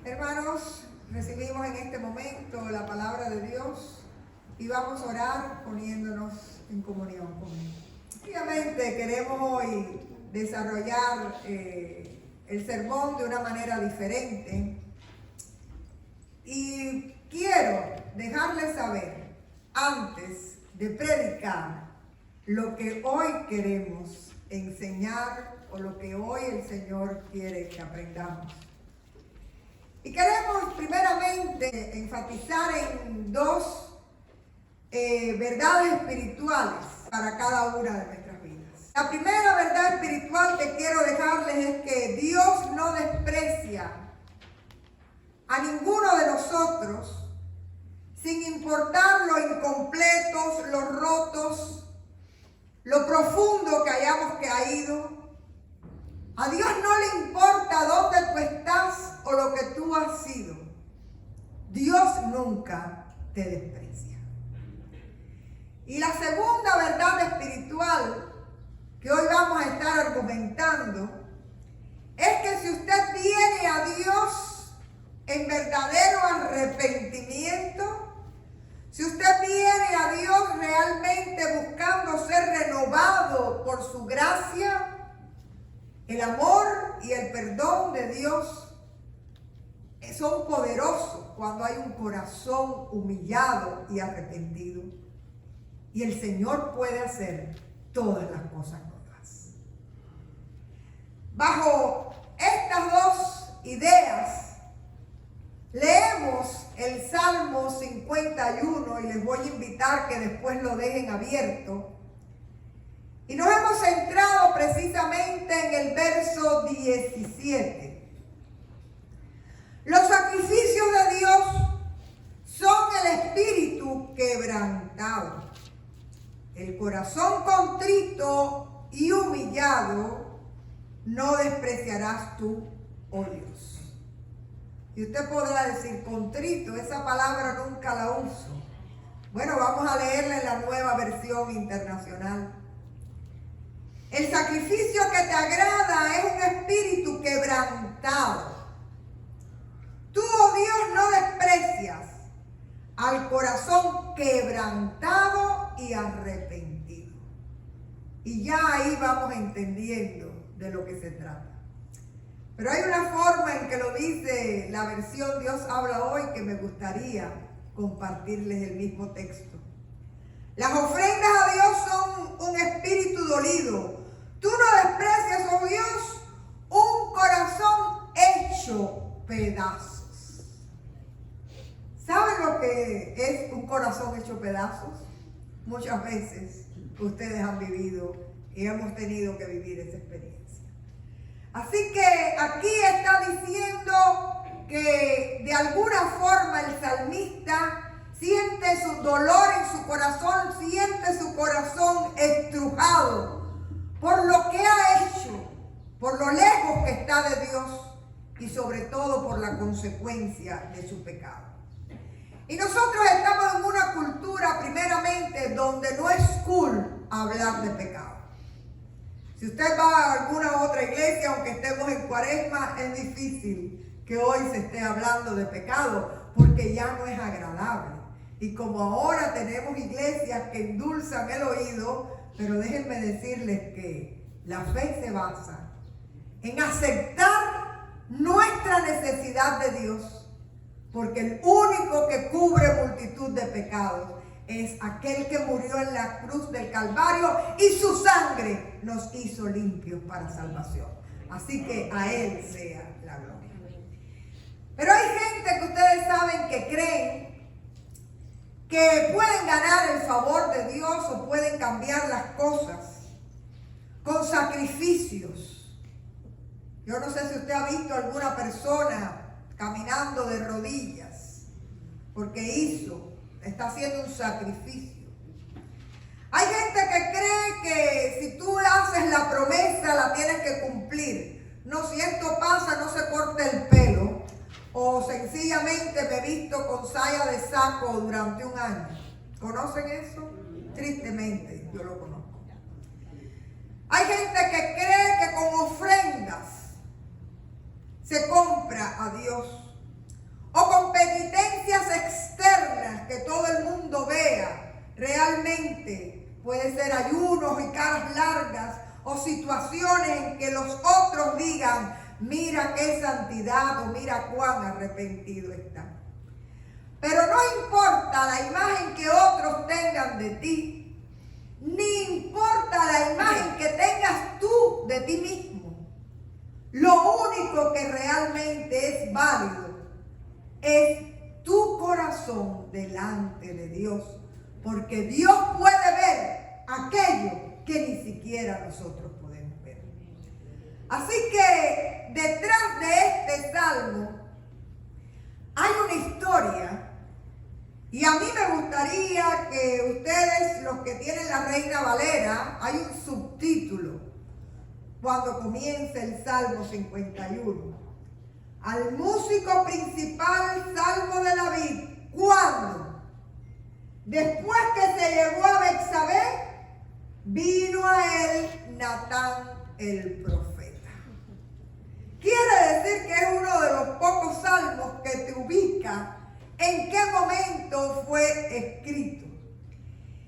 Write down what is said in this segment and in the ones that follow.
Hermanos, recibimos en este momento la palabra de Dios y vamos a orar poniéndonos en comunión con Él. Obviamente queremos hoy desarrollar el sermón de una manera diferente y quiero dejarles saber, antes de predicar, lo que hoy queremos enseñar o lo que hoy el Señor quiere que aprendamos. Y queremos primeramente enfatizar en dos verdades espirituales para cada una de nuestras vidas. La primera verdad espiritual que quiero dejarles es que Dios no desprecia a ninguno de nosotros, sin importar lo incompletos, los rotos, lo profundo que hayamos caído. A Dios no le importa dónde tú estás o lo que tú has sido. Dios nunca te desprecia. Y la segunda verdad espiritual que hoy vamos a estar argumentando es que si usted viene a Dios en verdadero arrepentimiento, si usted viene a Dios realmente buscando ser renovado por su gracia, el amor y el perdón de Dios son poderosos cuando hay un corazón humillado y arrepentido. Y el Señor puede hacer todas las cosas nuevas. Bajo estas dos ideas, leemos el Salmo 51 y les voy a invitar que después lo dejen abierto. Y nos hemos centrado precisamente en el verso 17. Los sacrificios de Dios son el espíritu quebrantado, el corazón contrito y humillado no despreciarás tú, oh Dios. Y usted podrá decir, contrito, esa palabra nunca la uso. Bueno, vamos a leerla en la Nueva Versión Internacional. El sacrificio que te agrada es un espíritu quebrantado. Tú, oh Dios, no desprecias al corazón quebrantado y arrepentido. Y ya ahí vamos entendiendo de lo que se trata. Pero hay una forma en que lo dice la versión Dios habla hoy que me gustaría compartirles el mismo texto. Las ofrendas a Dios son un espíritu dolido. Tú no desprecias, oh Dios, un corazón hecho pedazos. ¿Saben lo que es un corazón hecho pedazos? Muchas veces ustedes han vivido y hemos tenido que vivir esa experiencia. Así que aquí está diciendo que de alguna forma el salmista siente su dolor en su corazón, siente su corazón estrujado por lo que ha hecho, por lo lejos que está de Dios y sobre todo por la consecuencia de su pecado. Y nosotros estamos en una cultura primeramente donde no es cool hablar de pecado. Si usted va a alguna otra iglesia, aunque estemos en Cuaresma, es difícil que hoy se esté hablando de pecado porque ya no es agradable. Y como ahora tenemos iglesias que endulzan el oído, pero déjenme decirles que la fe se basa en aceptar nuestra necesidad de Dios, porque el único que cubre multitud de pecados es aquel que murió en la cruz del Calvario y su sangre nos hizo limpios para salvación. Así que a Él sea la gloria. Pero hay gente que ustedes saben que creen que pueden ganar el favor de Dios o pueden cambiar las cosas con sacrificios. Yo no sé si usted ha visto alguna persona caminando de rodillas porque está haciendo un sacrificio. Hay gente que cree que si tú haces la promesa la tienes que cumplir. No, si esto pasa no se corte el pelo. O sencillamente me he visto con saya de saco durante un año. ¿Conocen eso? Tristemente, yo lo conozco. Hay gente que cree que con ofrendas se compra a Dios. que todo el mundo vea realmente. Puede ser ayunos y caras largas o situaciones en que los otros digan, mira qué santidad o mira cuán arrepentido está. Pero no importa la imagen que otros tengan de ti, ni importa la imagen que tengas tú de ti mismo. Lo único que realmente es válido es tu corazón delante de Dios, porque Dios puede ver aquello que ni siquiera nosotros podemos ver. Así que detrás de este salmo hay una historia. Y a mí me gustaría que ustedes, los que tienen la Reina Valera, hay un subtítulo cuando comienza el Salmo 51. Al músico principal, Salmo de David. ¿Cuándo? Después que se llevó a Betsabé, vino a él Natán el profeta. Quiere decir que es uno de los pocos salmos que te ubica en qué momento fue escrito.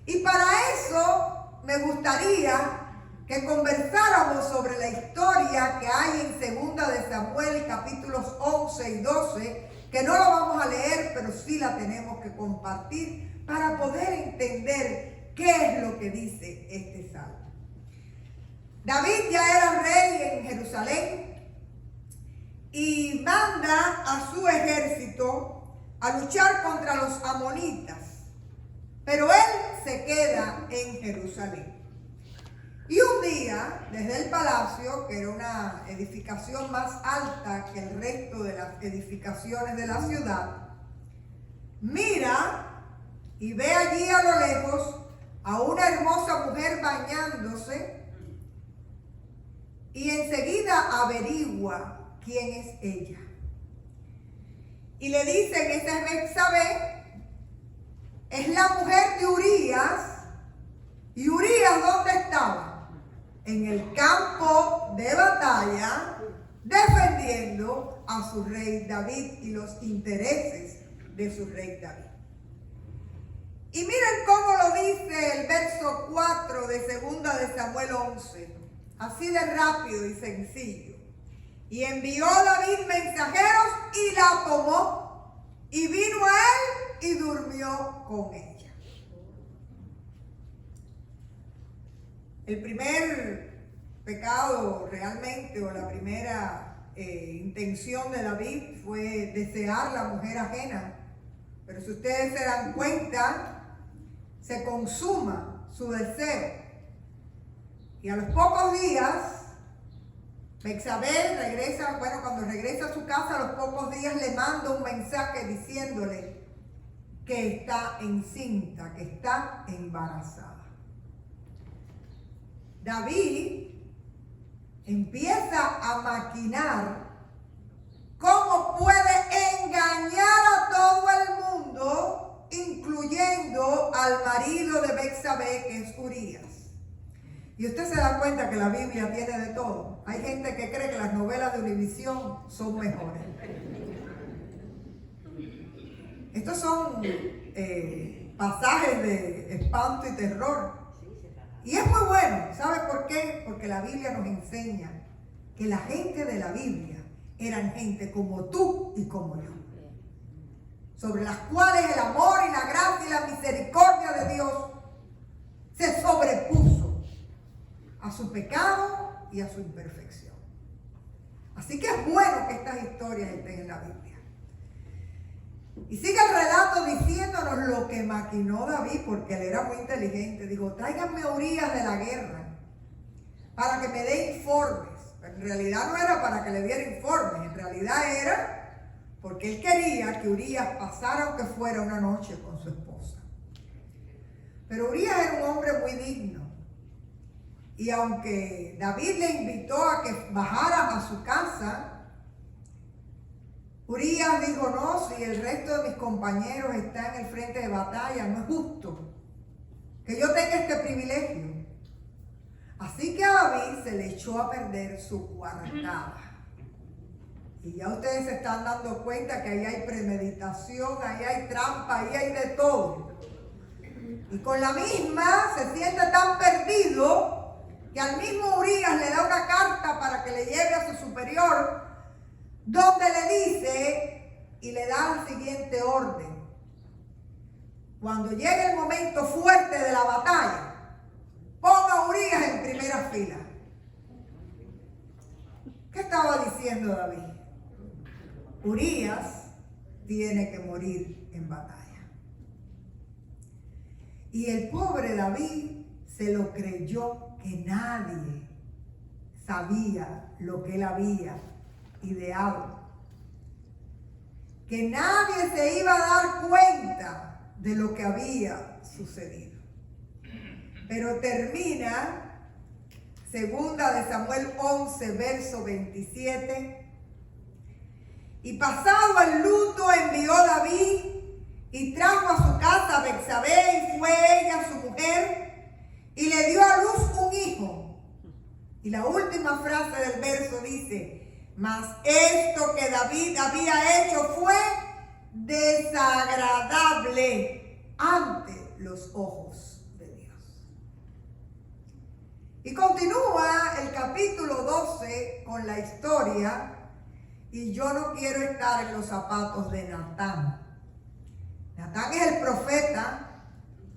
Y para eso me gustaría que conversáramos sobre la historia que hay en Segunda de Samuel, capítulos 11 y 12, que no lo vamos a leer, pero sí la tenemos que compartir para poder entender qué es lo que dice este salmo. David ya era rey en Jerusalén y manda a su ejército a luchar contra los amonitas, pero él se queda en Jerusalén. Y un día, desde el palacio, que era una edificación más alta que el resto de las edificaciones de la ciudad, mira y ve allí a lo lejos a una hermosa mujer bañándose y enseguida averigua quién es ella. Y le dicen, esa es Betsabé, es la mujer de Urías. ¿Y Urías dónde estaba? En el campo de batalla, defendiendo a su rey David y los intereses de su rey David. Y miren cómo lo dice el verso 4 de Segunda de Samuel 11, así de rápido y sencillo. Y envió David mensajeros y la tomó, y vino a él y durmió con ella. El primer pecado realmente, o la primera intención de David fue desear la mujer ajena. Pero si ustedes se dan cuenta, se consuma su deseo. Y a los pocos días, Betsabé regresa, cuando regresa a su casa, a los pocos días le manda un mensaje diciéndole que está encinta, que está embarazada. David empieza a maquinar cómo puede engañar a todo el mundo, incluyendo al marido de Betsabé, que es Urías. Y usted se da cuenta que la Biblia tiene de todo. Hay gente que cree que las novelas de Univisión son mejores. Estos son pasajes de espanto y terror. Y es muy bueno. ¿Sabe por qué? Porque la Biblia nos enseña que la gente de la Biblia eran gente como tú y como yo, sobre las cuales el amor y la gracia y la misericordia de Dios se sobrepuso a su pecado y a su imperfección. Así que es bueno que estas historias estén en la Biblia. Y sigue el relato diciéndonos lo que maquinó David, porque él era muy inteligente. Dijo, tráiganme a Urías de la guerra para que me dé informes. Pero en realidad no era para que le diera informes, en realidad era porque él quería que Urías pasara aunque fuera una noche con su esposa. Pero Urías era un hombre muy digno. Y aunque David le invitó a que bajara a su casa, Urías dijo, no, si el resto de mis compañeros están en el frente de batalla, no es justo que yo tenga este privilegio. Así que a David se le echó a perder su coartada. Y ya ustedes se están dando cuenta que ahí hay premeditación, ahí hay trampa, ahí hay de todo. Y con la misma se siente tan perdido que al mismo Urías le da una carta para que le lleve a su superior, donde le dice y le da el siguiente orden. Cuando llegue el momento fuerte de la batalla, ponga a Urías en primera fila. ¿Qué estaba diciendo David? Urías tiene que morir en batalla. Y el pobre David se lo creyó, que nadie sabía lo que él había ideado. Que nadie se iba a dar cuenta de lo que había sucedido. Pero termina, segunda de Samuel 11, verso 27. Y pasado el luto envió David y trajo a su casa a Betsabé, y fue ella su mujer, y le dio a luz un hijo. Y la última frase del verso dice: mas esto que David había hecho fue desagradable ante los ojos de Dios. Y continúa el capítulo 12 con la historia. Y yo no quiero estar en los zapatos de Natán. Natán es el profeta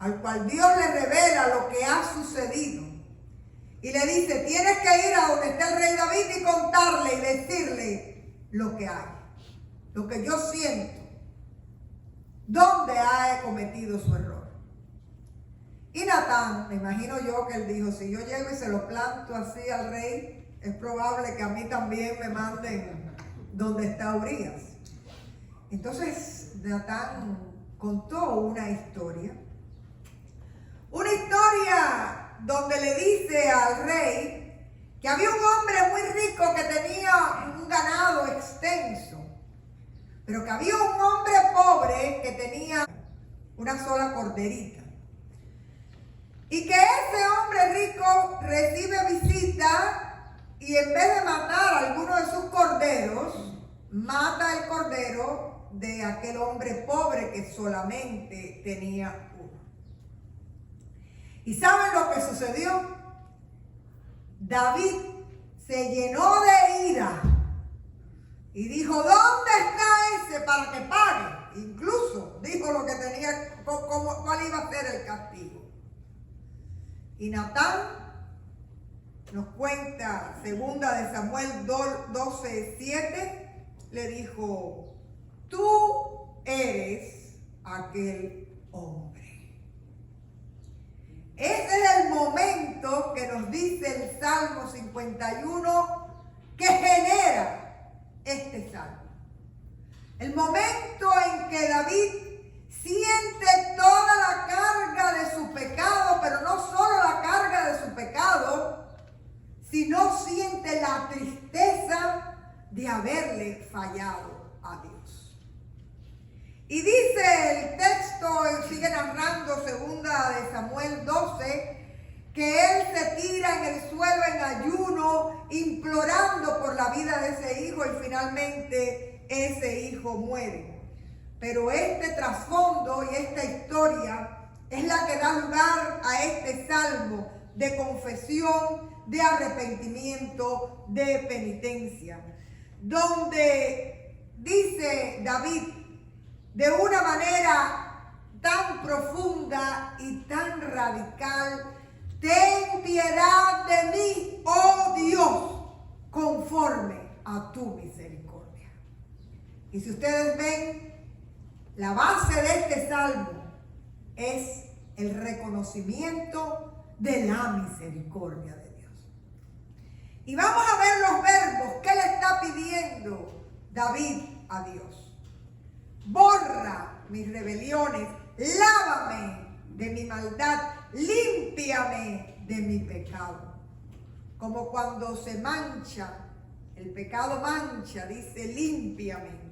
al cual Dios le revela lo que ha sucedido. Y le dice: tienes que ir a donde está el rey David y contarle y decirle lo que hay, lo que yo siento, dónde ha cometido su error. Y Natán, me imagino yo que él dijo: si yo llego y se lo planto así al rey, es probable que a mí también me manden donde está Urías. Entonces Natán contó una historia donde le dice al rey que había un hombre muy rico que tenía un ganado extenso, pero que había un hombre pobre que tenía una sola corderita. Y que ese hombre rico recibe visita y en vez de matar a alguno de sus corderos, mata el cordero de aquel hombre pobre que solamente tenía uno. ¿Y saben lo que sucedió? David se llenó de ira y dijo: ¿dónde está ese para que pague? Incluso dijo lo que tenía, cuál iba a ser el castigo. Y Natán nos cuenta, segunda de Samuel 12, 7, le dijo: tú eres aquel hombre. Ese es el momento que nos dice el Salmo 51 que genera este salmo. El momento en que David siente toda la carga de su pecado, pero no solo la carga de su pecado, sino siente la tristeza de haberle fallado a Dios. Y dice el texto, sigue narrando segunda de Samuel 12, que él se tira en el suelo en ayuno, implorando por la vida de ese hijo, y finalmente ese hijo muere. Pero este trasfondo y esta historia es la que da lugar a este salmo de confesión, de arrepentimiento, de penitencia, donde dice David de una manera tan profunda y tan radical: ten piedad de mí, oh Dios, conforme a tu misericordia. Y si ustedes ven, la base de este salmo es el reconocimiento de la misericordia de Dios. Y vamos a ver los verbos que le está pidiendo David a Dios. Borra mis rebeliones, lávame de mi maldad, límpiame de mi pecado. Como cuando se mancha, el pecado mancha, dice: límpiame.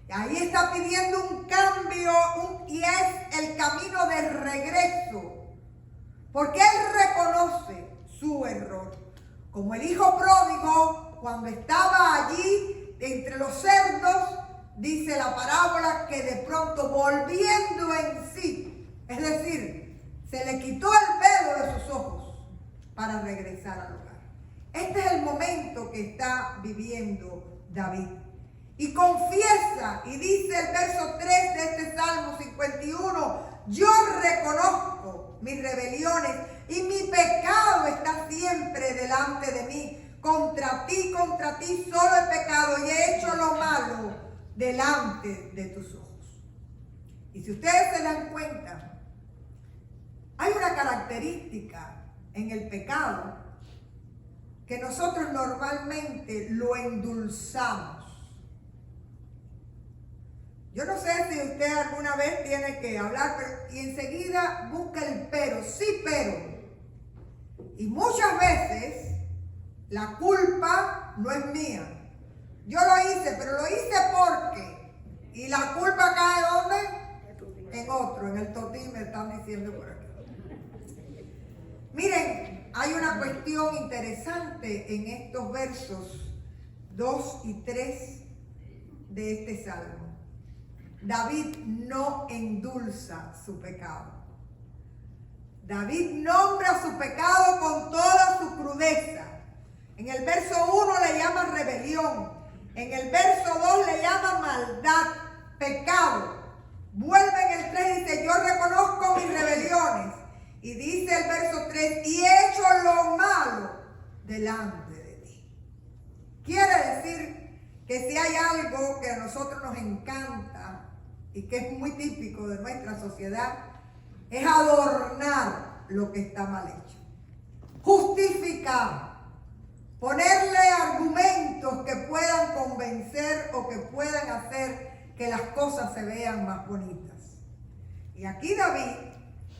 Ahí está pidiendo un cambio y es el camino de regreso, porque él reconoce su error. Como el hijo pródigo, cuando estaba allí entre los cerdos, dice la parábola que de pronto volviendo en sí, es decir, se le quitó el velo de sus ojos para regresar al hogar. Este es el momento que está viviendo David. Y confiesa, y dice el verso 3 de este Salmo 51, yo reconozco mis rebeliones y mi pecado está siempre delante de mí. Contra ti solo he pecado y he hecho lo malo delante de tus ojos. Y si ustedes se dan cuenta, hay una característica en el pecado que nosotros normalmente lo endulzamos. Yo no sé si usted alguna vez tiene que hablar y enseguida busca el pero, sí pero. Y muchas veces la culpa no es mía. Yo lo hice, pero lo hice porque. ¿Y la culpa cae dónde? En otro, en el totín me están diciendo por aquí. Miren, hay una cuestión interesante en estos versos 2 y 3 de este salmo. David no endulza su pecado. David nombra su pecado con toda su crudeza. En el verso 1 le llama rebelión. En el verso 2 le llama maldad, pecado. Vuelve en el 3 y dice, yo reconozco mis rebeliones. Y dice el verso 3, y he hecho lo malo delante de ti. Quiere decir que si hay algo que a nosotros nos encanta y que es muy típico de nuestra sociedad, es adornar lo que está mal hecho. Justificar. Ponerle argumentos que puedan convencer o que puedan hacer que las cosas se vean más bonitas. Y aquí David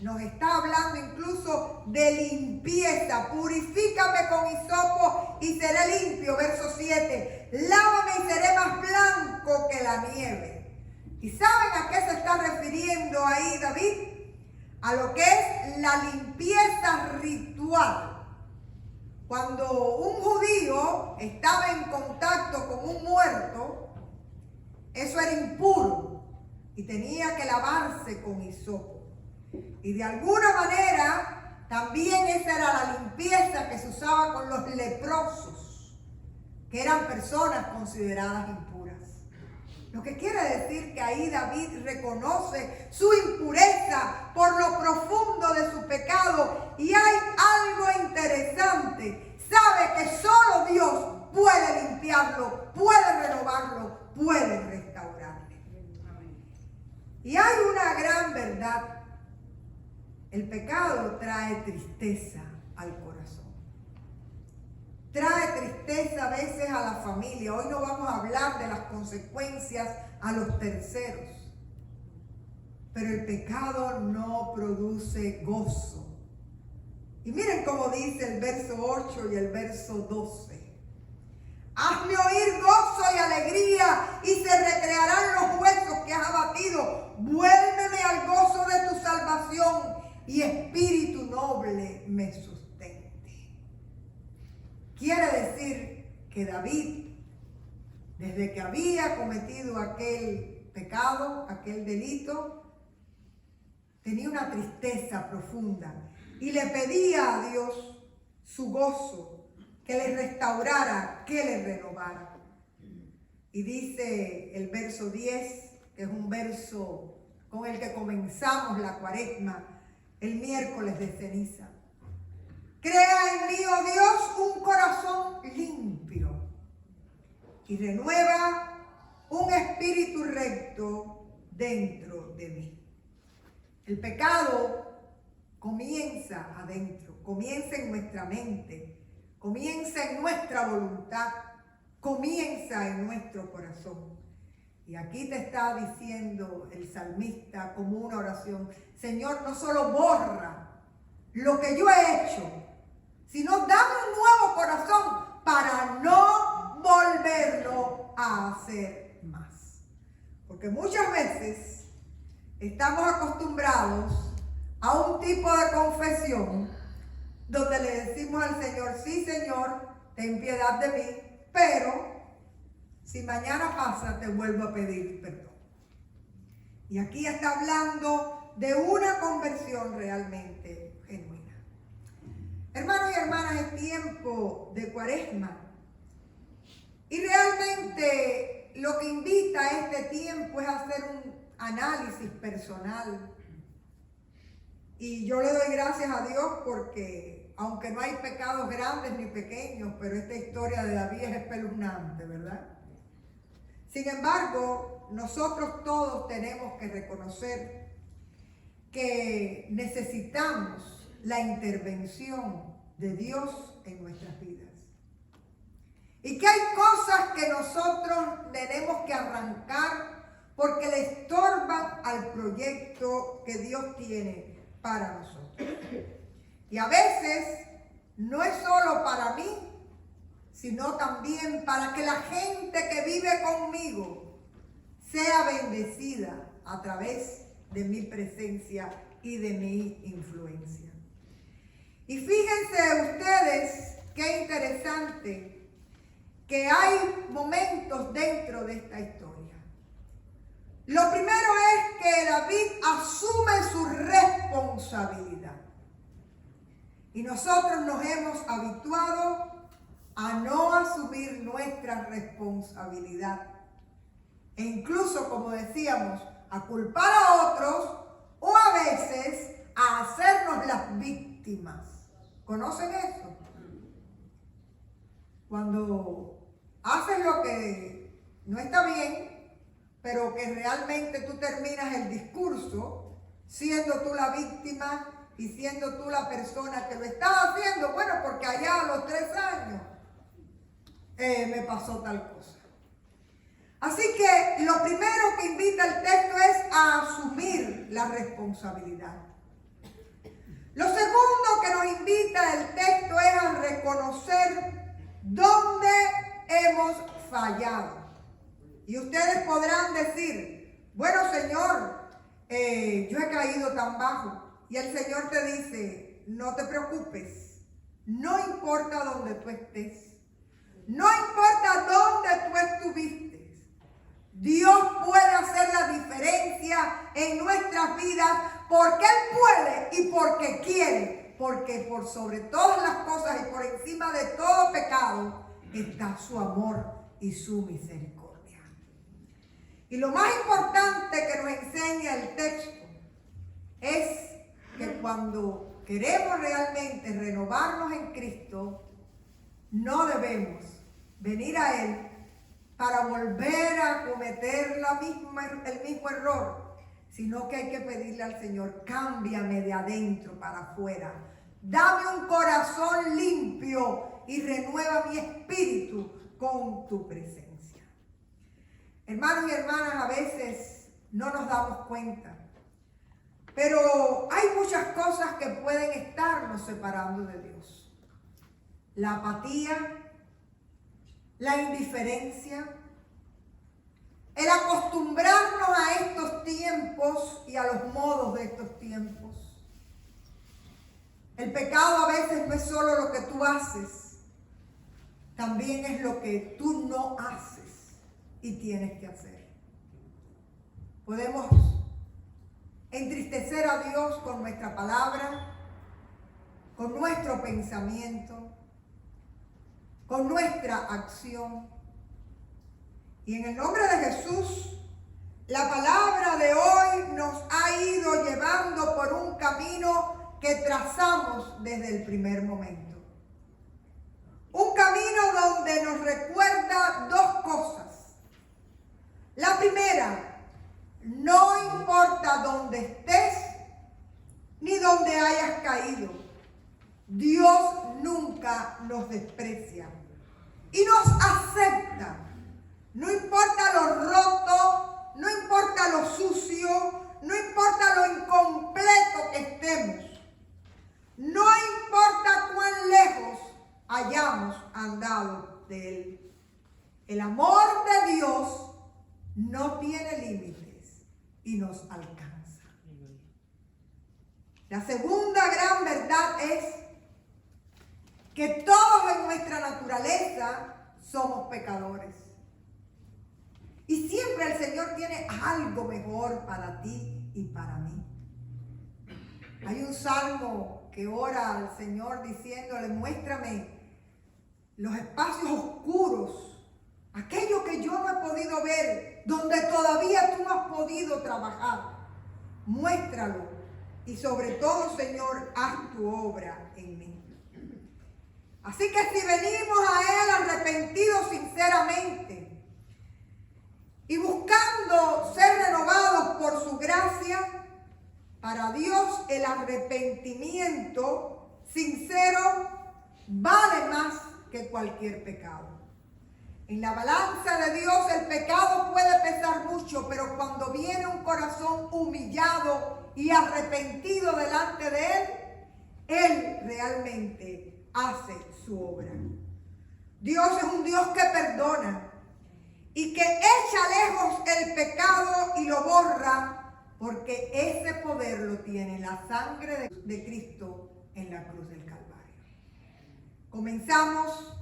nos está hablando incluso de limpieza. Purifícame con hisopo y seré limpio. Verso 7. Lávame y seré más blanco que la nieve. ¿Y saben a qué se está refiriendo ahí David? A lo que es la limpieza ritual. Cuando un judío estaba en contacto con un muerto, eso era impuro y tenía que lavarse con hisopo. Y de alguna manera, también esa era la limpieza que se usaba con los leprosos, que eran personas consideradas impuras. Lo que quiere decir que ahí David reconoce su impureza por lo profundo de su pecado. Y hay algo interesante. Sabe que solo Dios puede limpiarlo, puede renovarlo, puede restaurarlo. Y hay una gran verdad. El pecado trae tristeza al corazón. Trae tristeza a veces a la familia. Hoy no vamos a hablar de las consecuencias a los terceros. Pero el pecado no produce gozo. Y miren cómo dice el verso 8 y el verso 12. Hazme oír gozo y alegría y se recrearán los huesos que has abatido. Vuélveme al gozo de tu salvación y espíritu noble me sustente. Quiere decir que David, desde que había cometido aquel pecado, aquel delito, tenía una tristeza profunda y le pedía a Dios su gozo, que le restaurara, que le renovara. Y dice el verso 10, que es un verso con el que comenzamos la cuaresma, el miércoles de ceniza. Crea en mí, oh Dios, un corazón limpio y renueva un espíritu recto dentro de mí. El pecado comienza adentro, comienza en nuestra mente, comienza en nuestra voluntad, comienza en nuestro corazón. Y aquí te está diciendo el salmista como una oración: Señor, no solo borra lo que yo he hecho, sino dame un nuevo corazón para no volverlo a hacer más. Porque muchas veces estamos acostumbrados a un tipo de confesión donde le decimos al Señor: sí, Señor, ten piedad de mí, pero si mañana pasa, te vuelvo a pedir perdón. Y aquí está hablando de una conversión realmente genuina. Hermanos y hermanas, es tiempo de Cuaresma. Y realmente lo que invita a este tiempo es hacer un análisis personal. Y yo le doy gracias a Dios porque, aunque no hay pecados grandes ni pequeños, pero esta historia de David es espeluznante, ¿verdad? Sin embargo, nosotros todos tenemos que reconocer que necesitamos la intervención de Dios en nuestras vidas. Y que hay cosas que nosotros tenemos que arrancar porque le estorban al proyecto que Dios tiene para nosotros. Y a veces no es solo para mí, sino también para que la gente que vive conmigo sea bendecida a través de mi presencia y de mi influencia. Y fíjense ustedes qué interesante que hay momentos dentro de esta historia. Lo primero es que David asume su responsabilidad. Y nosotros nos hemos habituado a no asumir nuestra responsabilidad. E incluso, como decíamos, a culpar a otros o a veces a hacernos las víctimas. ¿Conocen eso? Cuando haces lo que no está bien, pero que realmente tú terminas el discurso siendo tú la víctima y siendo tú la persona que lo está haciendo. Bueno, porque allá a los 3 años me pasó tal cosa. Así que lo primero que invita el texto es a asumir la responsabilidad. Lo segundo que nos invita el texto es a reconocer dónde hemos fallado. Y ustedes podrán decir, bueno, Señor, yo he caído tan bajo. Y el Señor te dice, no te preocupes, no importa dónde tú estés, no importa dónde tú estuviste. Dios puede hacer la diferencia en nuestras vidas porque Él puede y porque quiere. Porque por sobre todas las cosas y por encima de todo pecado está su amor y su misericordia. Y lo más importante que nos enseña el texto es que cuando queremos realmente renovarnos en Cristo, no debemos venir a Él para volver a cometer el mismo error, sino que hay que pedirle al Señor, cámbiame de adentro para afuera, dame un corazón limpio y renueva mi espíritu con tu presencia. Hermanos y hermanas, a veces no nos damos cuenta, pero hay muchas cosas que pueden estarnos separando de Dios. La apatía, la indiferencia, el acostumbrarnos a estos tiempos y a los modos de estos tiempos. El pecado a veces no es solo lo que tú haces, también es lo que tú no haces y tienes que hacer. Podemos entristecer a Dios con nuestra palabra, con nuestro pensamiento, con nuestra acción. Y en el nombre de Jesús, la palabra de hoy nos ha ido llevando por un camino que trazamos desde el primer momento. Un camino donde nos recuerda 2 cosas. La primera, no importa dónde estés ni dónde hayas caído, Dios nunca nos desprecia y nos acepta. No importa lo roto, no importa lo sucio, no importa lo incompleto que estemos, no importa cuán lejos hayamos andado de Él. El amor de Dios no tiene límites y nos alcanza. La segunda gran verdad es que todos en nuestra naturaleza somos pecadores. Y siempre el Señor tiene algo mejor para ti y para mí. Hay un salmo que ora al Señor diciéndole, muéstrame los espacios oscuros, aquello que yo no he podido ver, donde todavía tú no has podido trabajar. Muéstralo y sobre todo, Señor, haz tu obra en mí. Así que si venimos a Él arrepentidos sinceramente y buscando ser renovados por su gracia, para Dios el arrepentimiento sincero vale más que cualquier pecado. En la balanza de Dios el pecado puede pesar mucho, pero cuando viene un corazón humillado y arrepentido delante de Él, Él realmente hace su obra. Dios es un Dios que perdona y que echa lejos el pecado y lo borra, porque ese poder lo tiene la sangre de Cristo en la cruz del Calvario. Comenzamos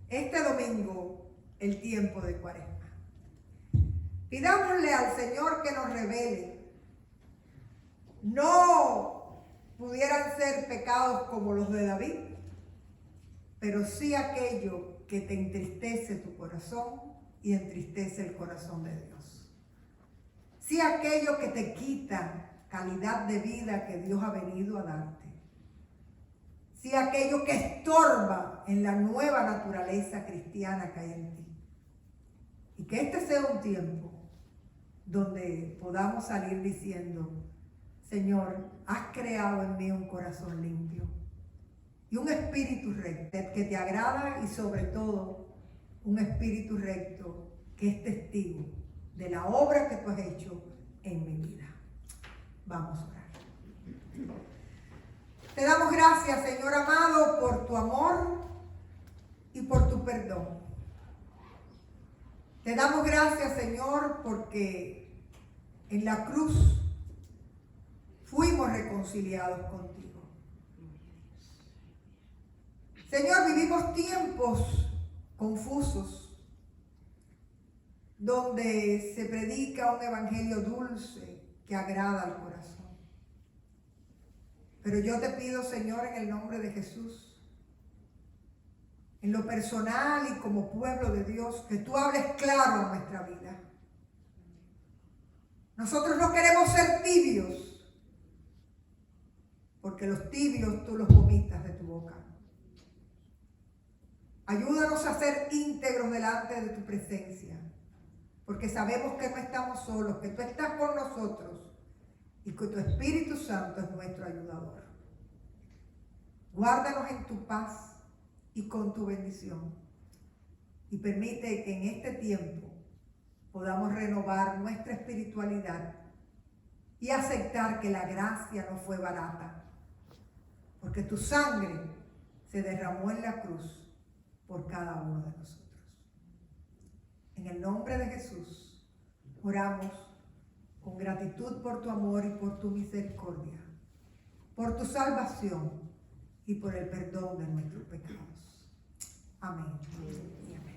este domingo el tiempo de Cuaresma. Pidámosle al Señor que nos revele. No pudieran ser pecados como los de David, pero sí aquello que te entristece tu corazón y entristece el corazón de Dios. Sí aquello que te quita calidad de vida que Dios ha venido a darte. Sí aquello que estorba en la nueva naturaleza cristiana que hay en ti. Y que este sea un tiempo donde podamos salir diciendo, Señor, has creado en mí un corazón limpio y un espíritu recto que te agrada, y sobre todo un espíritu recto que es testigo de la obra que tú has hecho en mi vida. Vamos a orar. Te damos gracias, Señor amado, por tu amor y por tu perdón. Te damos gracias, Señor, porque en la cruz fuimos reconciliados contigo. Señor, vivimos tiempos confusos, donde se predica un evangelio dulce que agrada al corazón. Pero yo te pido, Señor, en el nombre de Jesús, en lo personal y como pueblo de Dios, que tú hables claro en nuestra vida. Nosotros no queremos ser tibios, porque los tibios tú los vomitas de tu boca. Ayúdanos a ser íntegros delante de tu presencia, porque sabemos que no estamos solos, que tú estás con nosotros y que tu Espíritu Santo es nuestro ayudador. Guárdanos en tu paz y con tu bendición, y permite que en este tiempo podamos renovar nuestra espiritualidad y aceptar que la gracia no fue barata, porque tu sangre se derramó en la cruz por cada uno de nosotros. En el nombre de Jesús, oramos con gratitud por tu amor y por tu misericordia, por tu salvación y por el perdón de nuestros pecados. Amén y amén.